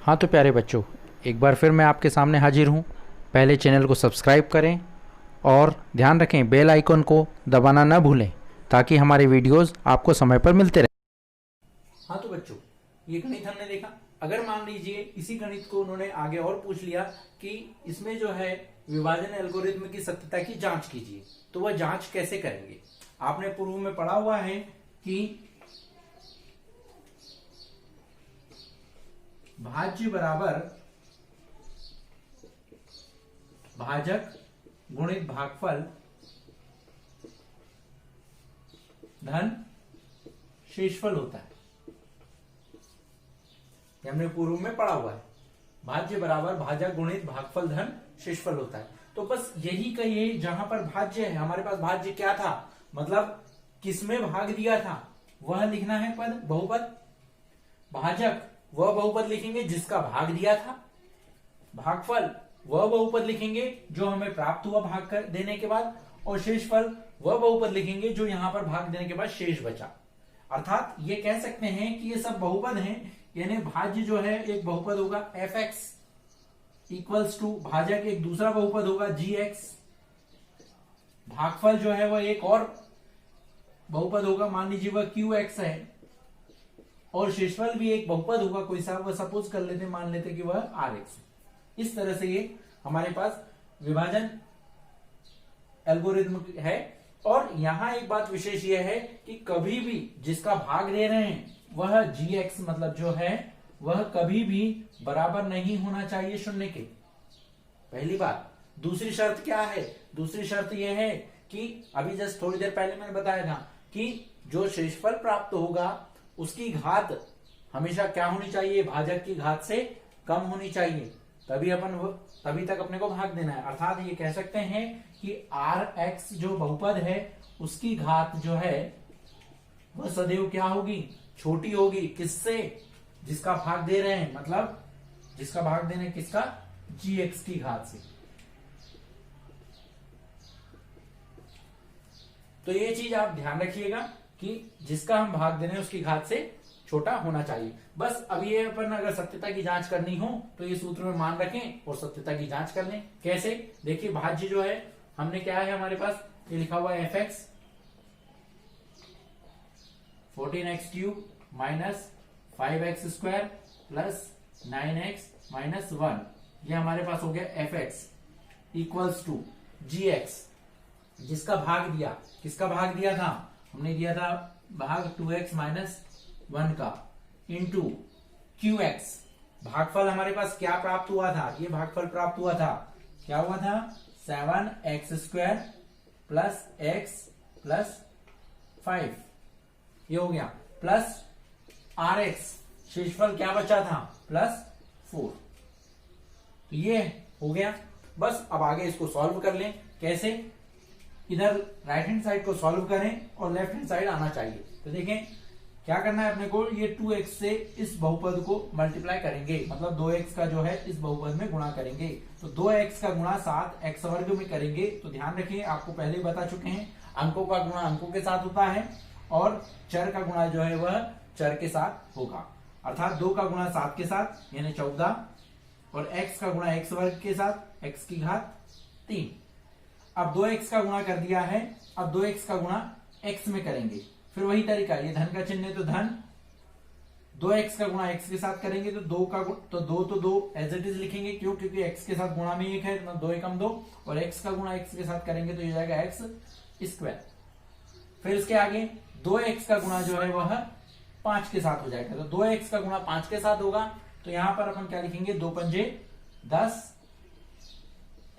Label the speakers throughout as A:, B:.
A: हाँ तो प्यारे बच्चों, एक बार फिर मैं आपके सामने हाजिर हूँ। पहले चैनल को सब्सक्राइब करें और ध्यान रखें बेल आइकन को दबाना न भूलें ताकि हमारे वीडियोस आपको समय पर मिलते रहें। हाँ तो बच्चों, ये गणित हमने देखा। अगर मान लीजिए इसी गणित को उन्होंने आगे और पूछ लिया कि इसमें जो है विभाजन एल्गोरिथम की सत्यता की जांच कीजिए, तो वह जांच कैसे करेंगे। आपने पूर्व में पढ़ा हुआ है कि भाज्य बराबर भाजक गुणित भागफल धन शेषफल होता है। ये हमने पूर्व में पढ़ा हुआ है। भाज्य बराबर भाजक गुणित भागफल धन शेषफल होता है। तो बस यही कहिए, जहां पर भाज्य है, हमारे पास भाज्य क्या था, मतलब किसमें भाग दिया था, वह लिखना है पद बहुपद। भाजक वह बहुपद लिखेंगे जिसका भाग दिया था। भागफल वह बहुपद लिखेंगे जो हमें प्राप्त हुआ भाग कर देने के बाद। और शेषफल वह बहुपद लिखेंगे जो यहां पर भाग देने के बाद शेष बचा। अर्थात ये कह सकते हैं कि ये सब बहुपद हैं, यानी भाज्य जो है एक बहुपद होगा fx इक्वल्स टू भाजक एक दूसरा बहुपद होगा gx। भागफल जो है वह एक और बहुपद होगा, मान लीजिए वह qx है। और शेषफल भी एक बहुपद होगा कोई सा, वह सपोज कर लेते, मान लेते कि वह rx। इस तरह से ये हमारे पास विभाजन एल्गोरिथम है। और यहां एक बात विशेष यह है कि कभी भी जिसका भाग दे रहे हैं वह gx मतलब जो है वह कभी भी बराबर नहीं होना चाहिए शून्य के। पहली बात। दूसरी शर्त क्या है? दूसरी शर्त यह है कि अभी जस्ट थोड़ी देर पहले मैंने बताया था कि जो शेषफल प्राप्त होगा उसकी घात हमेशा क्या होनी चाहिए, भाजक की घात से कम होनी चाहिए, तभी तक अपने को भाग देना है। अर्थात ये कह सकते हैं कि rx जो बहुपद है उसकी घात जो है वह सदैव क्या होगी, छोटी होगी। किससे? जिसका भाग दे रहे हैं, मतलब जिसका भाग दे रहे हैं किसका, gx की घात से। तो ये चीज आप ध्यान रखिएगा कि जिसका हम भाग दे रहे हैं उसकी घात से छोटा होना चाहिए। बस अब ये अपन अगर सत्यता की जांच करनी हो तो ये सूत्र में मान रखें और सत्यता की जांच कर लें। कैसे? देखिए भाज्य जो है हमने क्या है हमारे पास, ये लिखा हुआ है fx 14x cube minus 5x square plus 9x minus 1। ये हमारे पास हो गया fx इक्वल्स टू gx जिसका भाग दिया, किसका भाग दिया था, हमने दिया था भाग 2x माइनस 1 का इंटू qx। भागफल हमारे पास क्या प्राप्त हुआ था, ये भागफल प्राप्त हुआ था, क्या हुआ था, 7x square plus x plus 5, ये हो गया, प्लस rx शेषफल क्या बचा था, प्लस 4। तो ये हो गया। बस अब आगे इसको सॉल्व कर लें। कैसे? इधर राइट हैंड साइड को सॉल्व करें और लेफ्ट हैंड साइड आना चाहिए। तो देखें क्या करना है अपने को, ये 2x से इस बहुपद को मल्टीप्लाई करेंगे, मतलब 2x का जो है इस बहुपद में गुणा करेंगे। तो 2x का गुणा 7x वर्ग में करेंगे। तो ध्यान रखिए, आपको पहले बता चुके हैं अंकों का गुणा अंकों के साथ होता है और चर का गुणा जो है वह चर के साथ होगा। अर्थात 2 का गुणा 7 के साथ यानी 14 और x का गुणा x वर्ग के साथ x की घात 3। अब 2x का गुणा कर दिया है, अब 2x का गुणा x में करेंगे। फिर वही तरीका, ये धन का चिन्ह है तो धन, 2x का गुणा x के साथ करेंगे तो 2 एज इट इज लिखेंगे। क्यों? क्योंकि x के साथ गुणा में 1 है, मतलब 2 एकम 2। और x का गुणा x के साथ करेंगे तो ये जाएगा x स्क्वायर। फिर इसके आगे 2x का गुणा जो है वह 5 के साथ हो जाएगा। तो 2x का गुणा 5 के साथ होगा तो यहां पर अपन क्या लिखेंगे, 2 पंजे 10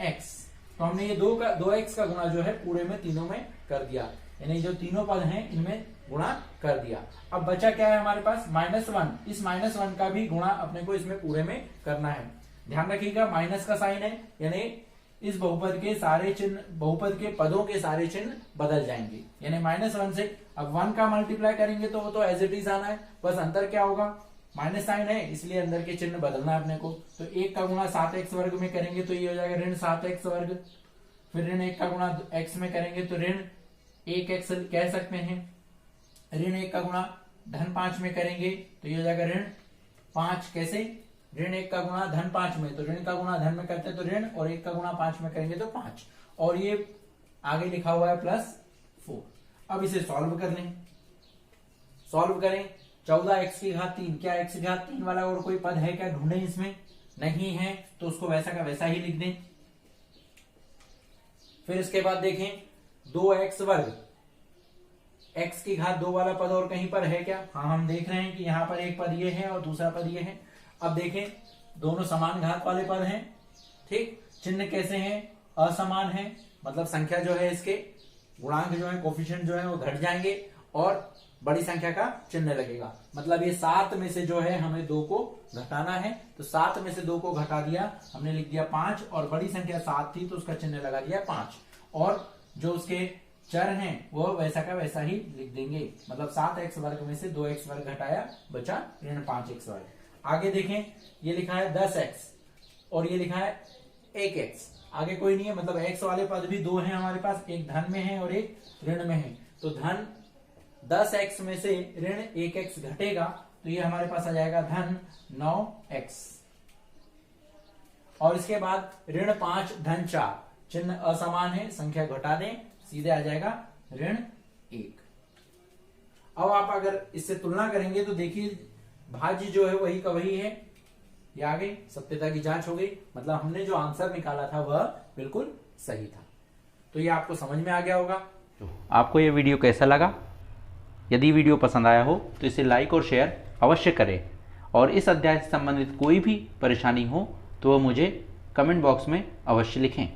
A: x। तो हमने ये 2x का गुणा जो है पूरे में तीनों में कर दिया, यानी जो तीनों पद हैं इनमें गुणा कर दिया। अब बचा क्या है हमारे पास, -1। इस -1 का भी गुणा अपने को इसमें पूरे में करना है। ध्यान रखिएगा माइनस का साइन है, यानी इस बहुपद के सारे चिन्ह, बहुपद के पदों के सारे चिन्ह बदल जाएंगे। यानी -1 से अब 1 का मल्टीप्लाई करेंगे तो वो तो एज इट इज आना है, बस अंतर क्या होगा, माइनस साइन है इसलिए अंदर के चिन्ह बदलना है अपने को। तो 1 का गुणा 7x वर्ग में करेंगे तो ये हो जाएगा ऋण 7x वर्ग। फिर ऋण 1 का गुणा x में करेंगे तो ऋण 1x कह सकते हैं। ऋण 1 का गुणा धन 5 में करेंगे तो ये हो जाएगा ऋण 5। कैसे? ऋण 1 का गुणा धन 5 में, तो ऋण का गुणा धन में करते हैं तो ऋण, और 1 का गुणा 5 में करेंगे तो 5, और ये आगे लिखा हुआ है +4। अब इसे सॉल्व कर लें, सॉल्व करें। 14x की घात 3, क्या x की घात 3 वाला और कोई पद है क्या, ढूंढें इसमें, नहीं है तो उसको वैसा का वैसा ही लिख दें। फिर इसके बाद देखें 2x वर्ग, x की घात 2 वाला पद और कहीं पर है क्या, हाँ हम देख रहे हैं कि यहां पर एक पद ये है और दूसरा पद ये है। अब देखें दोनों समान घात वाले पद हैं, ठीक, चिन्ह कैसे हैं, असमान है, मतलब संख्या जो है इसके गुणांक जो है कोफिशिएंट जो है वो घट जाएंगे और बड़ी संख्या का चिन्ह लगेगा। मतलब ये 7 में से जो है हमें 2 को घटाना है, तो 7 में से 2 को घटा दिया, हमने लिख दिया 5, और बड़ी संख्या 7 थी तो उसका चिन्ह लगा दिया 5, और जो उसके चर हैं वो वैसा का वैसा ही लिख देंगे। मतलब 7x वर्ग में से 2x वर्ग घटाया, बचा ऋण 5x वर्ग। आगे देखें ये लिखा है 10x और ये लिखा है 1x, आगे कोई नहीं है, मतलब x वाले पद भी 2 हैं हमारे पास, एक धन में है और एक ऋण में है। तो धन 10x में से ऋण 1x घटेगा तो ये हमारे पास आ जाएगा धन 9x, और इसके बाद ऋण 5 धन 4, चिन्ह असमान है, संख्या घटा दें, सीधे आ जाएगा ऋण 1। अब आप अगर इससे तुलना करेंगे तो देखिए भाज्य जो है वही का वही है, ये आ गई, सत्यता की जांच हो गई, मतलब हमने जो आंसर निकाला था वह बिल्कुल सही था। तो ये आपको समझ में आ गया होगा।
B: आपको ये वीडियो कैसा लगा? यदि वीडियो पसंद आया हो तो इसे लाइक और शेयर अवश्य करें, और इस अध्याय से संबंधित कोई भी परेशानी हो तो वह मुझे कमेंट बॉक्स में अवश्य लिखें।